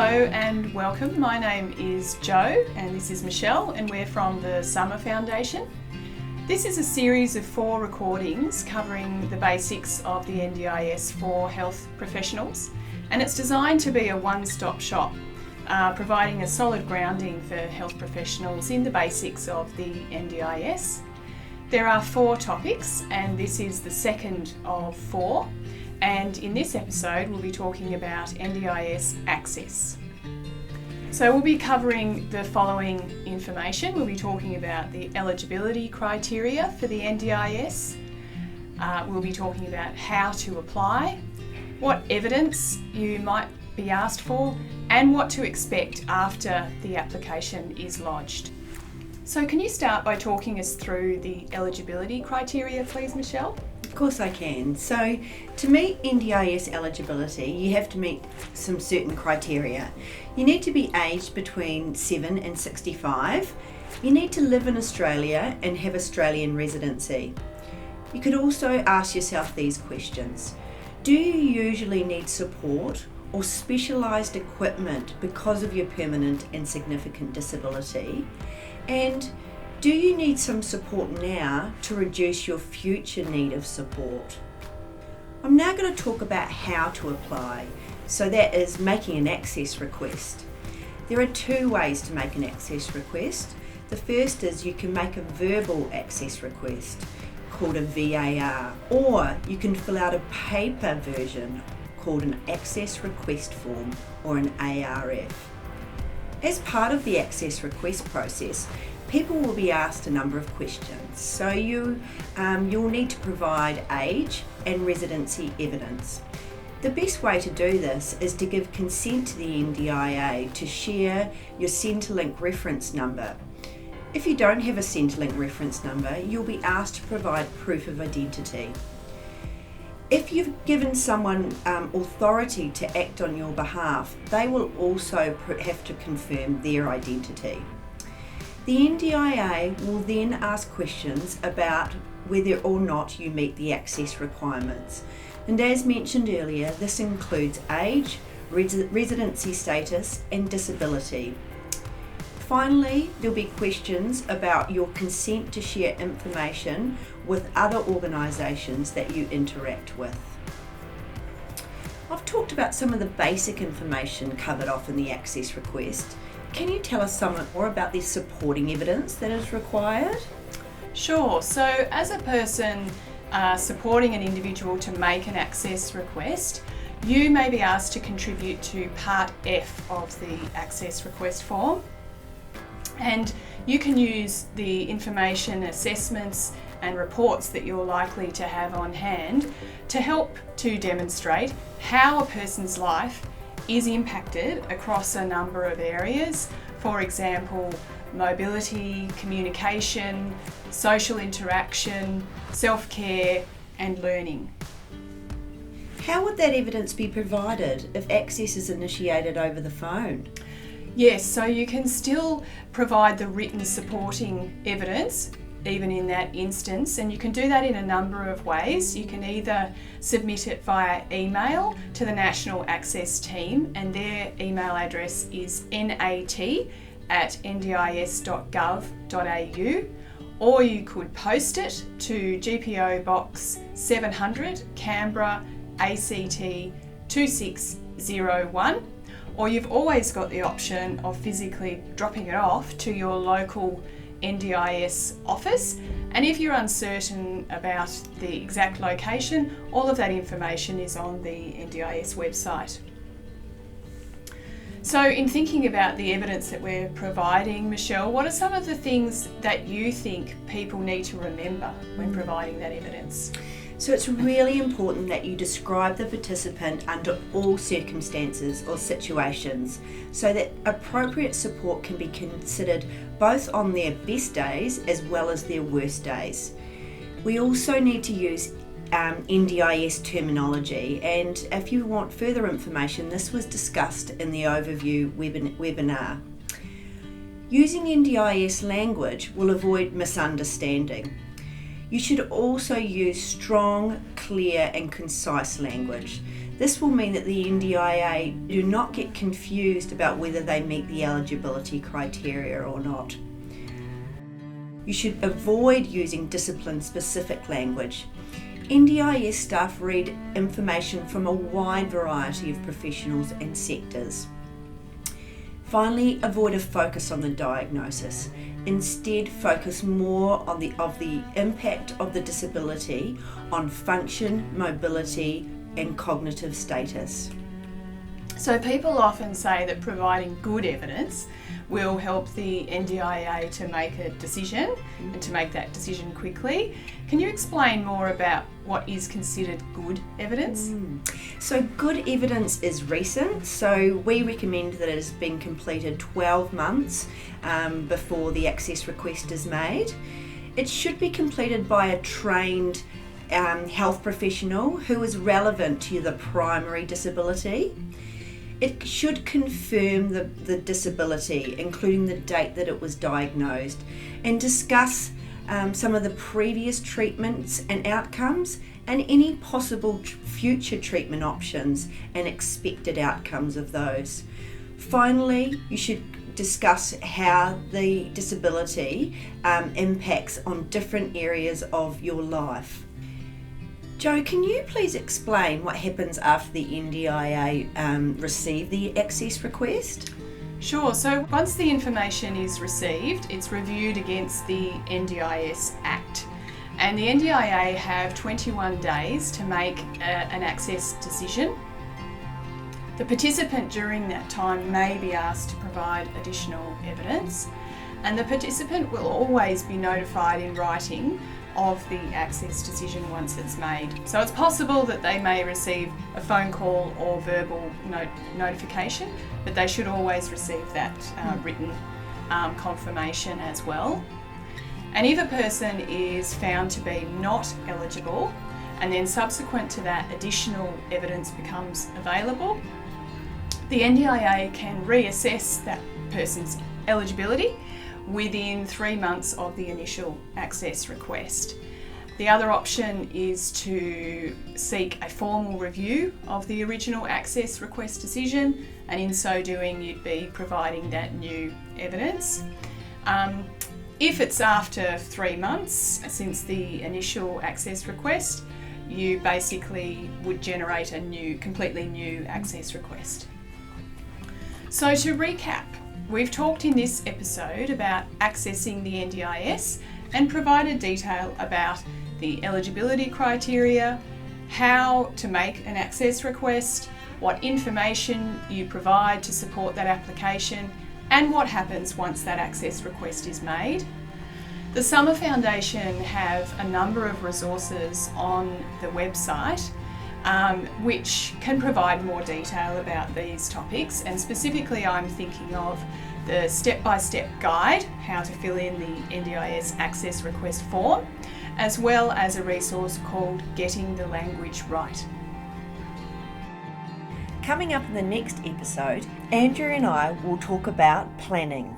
and welcome. My name is Jo and this is Michelle and we're from the Summer Foundation. This is a series of 4 recordings covering the basics of the NDIS for health professionals, and it's designed to be a one-stop shop, providing a solid grounding for health professionals in the basics of the NDIS. There are 4 topics and this is the second of 4. And in this episode we'll be talking about NDIS access. So we'll be covering the following information. We'll be talking about the eligibility criteria for the NDIS. We'll be talking about how to apply, what evidence you might be asked for, and what to expect after the application is lodged. So can you start by talking us through the eligibility criteria, please, Michelle? Of course I can. So to meet NDIS eligibility, you have to meet some certain criteria. You need to be aged between 7 and 65. You need to live in Australia and have Australian residency. You could also ask yourself these questions. Do you usually need support or specialised equipment because of your permanent and significant disability? And do you need some support now to reduce your future need of support? I'm now going to talk about how to apply. So that is making an access request. There are 2 ways to make an access request. The first is you can make a verbal access request called a VAR, or you can fill out a paper version called an access request form or an ARF. As part of the access request process, people will be asked a number of questions. So you'll need to provide age and residency evidence. The best way to do this is to give consent to the NDIA to share your Centrelink reference number. If you don't have a Centrelink reference number, you'll be asked to provide proof of identity. If you've given someone authority to act on your behalf, they will also have to confirm their identity. The NDIA will then ask questions about whether or not you meet the access requirements. And as mentioned earlier, this includes age, residency status and disability. Finally, there'll be questions about your consent to share information with other organisations that you interact with. I've talked about some of the basic information covered off in the access request. Can you tell us somewhat more about the supporting evidence that is required? Sure. So as a person supporting an individual to make an access request, you may be asked to contribute to Part F of the access request form. And you can use the information, assessments and reports that you're likely to have on hand to help to demonstrate how a person's life is impacted across a number of areas. For example, mobility, communication, social interaction, self-care and learning. How would that evidence be provided if access is initiated over the phone? Yes, so you can still provide the written supporting evidence even in that instance, and you can do that in a number of ways. You can either submit it via email to the National Access Team, and their email address is nat@ndis.gov.au, or you could post it to GPO Box 700 Canberra ACT 2601, or you've always got the option of physically dropping it off to your local NDIS office, and if you're uncertain about the exact location, all of that information is on the NDIS website. So in thinking about the evidence that we're providing, Michelle, what are some of the things that you think people need to remember when providing that evidence? So it's really important that you describe the participant under all circumstances or situations so that appropriate support can be considered both on their best days as well as their worst days. We also need to use NDIS terminology, and if you want further information, this was discussed in the overview webinar. Using NDIS language will avoid misunderstanding. You should also use strong, clear and concise language. This will mean that the NDIA do not get confused about whether they meet the eligibility criteria or not. You should avoid using discipline-specific language. NDIS staff read information from a wide variety of professionals and sectors. Finally, avoid a focus on the diagnosis. Instead, focus more on the impact of the disability on function, mobility, and cognitive status. So people often say that providing good evidence will help the NDIA to make a decision and to make that decision quickly. Can you explain more about what is considered good evidence? So good evidence is recent, so we recommend that it has been completed 12 months before the access request is made. It should be completed by a trained health professional who is relevant to the primary disability. It should confirm the disability, including the date that it was diagnosed, and discuss some of the previous treatments and outcomes and any possible future treatment options and expected outcomes of those. Finally, you should discuss how the disability impacts on different areas of your life. Jo, can you please explain what happens after the NDIA receive the access request? Sure, so once the information is received, it's reviewed against the NDIS Act. And the NDIA have 21 days to make an access decision. The participant during that time may be asked to provide additional evidence, and the participant will always be notified in writing of the access decision once it's made. So it's possible that they may receive a phone call or verbal notification, but they should always receive that written confirmation as well. And if a person is found to be not eligible, and then subsequent to that additional evidence becomes available, the NDIA can reassess that person's eligibility within 3 months of the initial access request. The other option is to seek a formal review of the original access request decision, and in so doing you'd be providing that new evidence. If it's after 3 months since the initial access request, you basically would generate a completely new access request. So to recap, we've talked in this episode about accessing the NDIS and provided detail about the eligibility criteria, how to make an access request, what information you provide to support that application, and what happens once that access request is made. The Summer Foundation have a number of resources on the website which can provide more detail about these topics, and specifically I'm thinking of the step-by-step guide, how to fill in the NDIS access request form, as well as a resource called Getting the Language Right. Coming up in the next episode, Andrew and I will talk about planning.